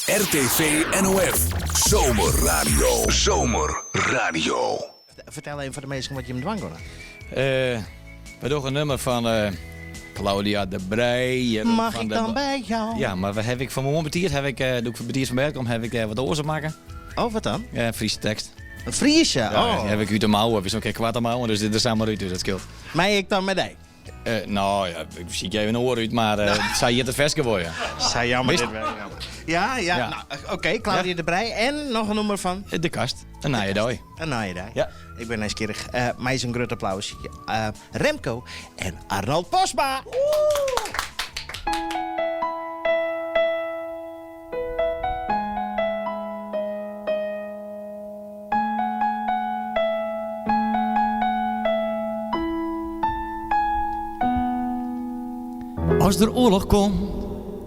RTV NOF. Zomerradio. Zomerradio. Vertel even voor de mensen wat je met dwang kon. We doen een nummer van Claudia de Brij. Mag van ik de... dan bij jou? Ja, maar heb ik van mijn betiert, doe ik voor Betiers van Berkom, heb ik wat oorzaak maken. Oh, wat dan? Ja, Friese tekst. Een Friese? Ja, Oh. heb ik uit de mouw, heb je zo'n keer kwart de mouw, dus dit is samen uit, dus dat scheelt. Mij ik dan met die? Nou ja, ik zie je even een oor uit, maar het zou je het versje worden. Zij jammer Mist- dit wel. Ja. Ja. Nou, oké, Claudia de Brij. En nog een nummer van? De kast, een naaie dooi. Een naaierdij. Ja. Ik ben nieuwsgierig. Mij is een groot applaus. Remco en Arnold Posma. Als er oorlog komt,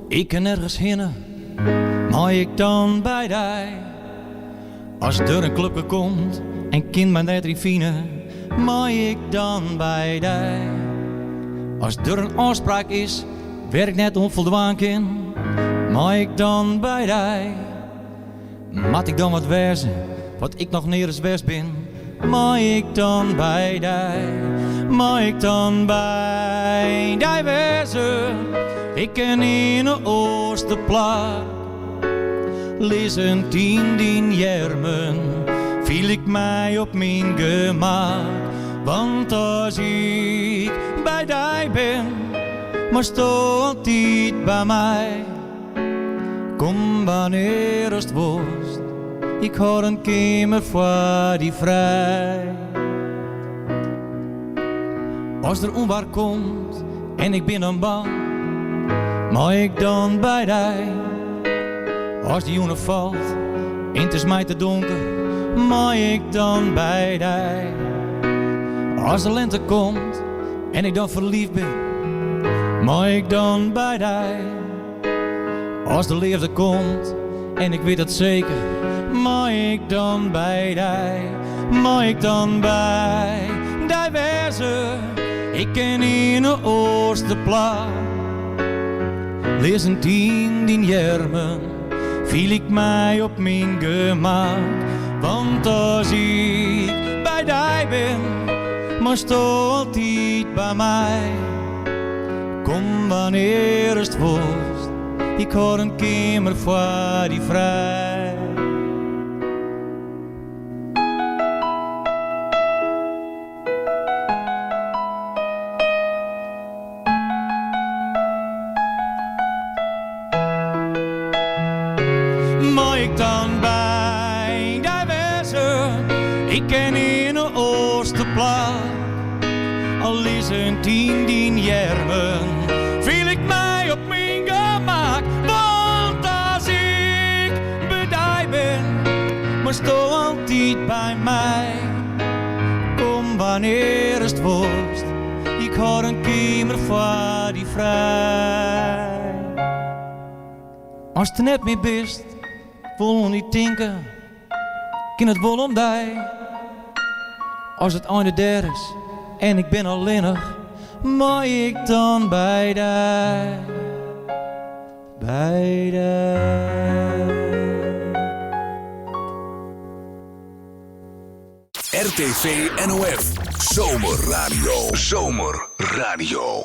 ik kan nergens heen, maar ik dan bij die. Als er een clubje komt en kind met net rivine, maar ik dan bij die. Als er een afspraak is, werk net onvoldwaan kind, maar ik dan bij die. Mat ik dan wat werzen, wat ik nog nergens wers ben, maar ik dan bij die. Maar ik dan bij die wezen, ik ken in de Oosterplaat. Lezen 10 jermen, viel ik mij op mijn gemaak. Want als ik bij die ben, maar sto altijd bij mij. Kom wanneer het worst, ik hoor een kamer voor die vrij. Als er onwaar komt en ik ben dan bang, maar ik dan bij die. Als die jongen valt en het is mij te donker, maar ik dan bij die. Als de lente komt en ik dan verliefd ben, maar ik dan bij die. Als de liefde komt en ik weet het zeker, maar ik dan bij die. Maar ik dan bij die wezen, ik ken in de Oosterplaat. Lezen 10 jermen, viel ik mij op mijn gemaak. Want als ik bij die ben, maar sto altijd bij mij. Kom wanneer het worst, ik hoor een kamer voor die vrij. Maar ik dan bij die wezen, ik ken in de Oosterplaat. Al is een 10 jermen, viel ik mij op mijn gemaak. Want als ik bij die ben, maar sto altijd bij mij. Kom wanneer het worst, ik hoor een kamer voor die vrij. Als het er net mee bist, vol niet denken, kan het wel om die. Als het einde der is en ik ben alleenig, maar ik dan bij die. Bij die. RTV NOF. Zomerradio. Zomerradio.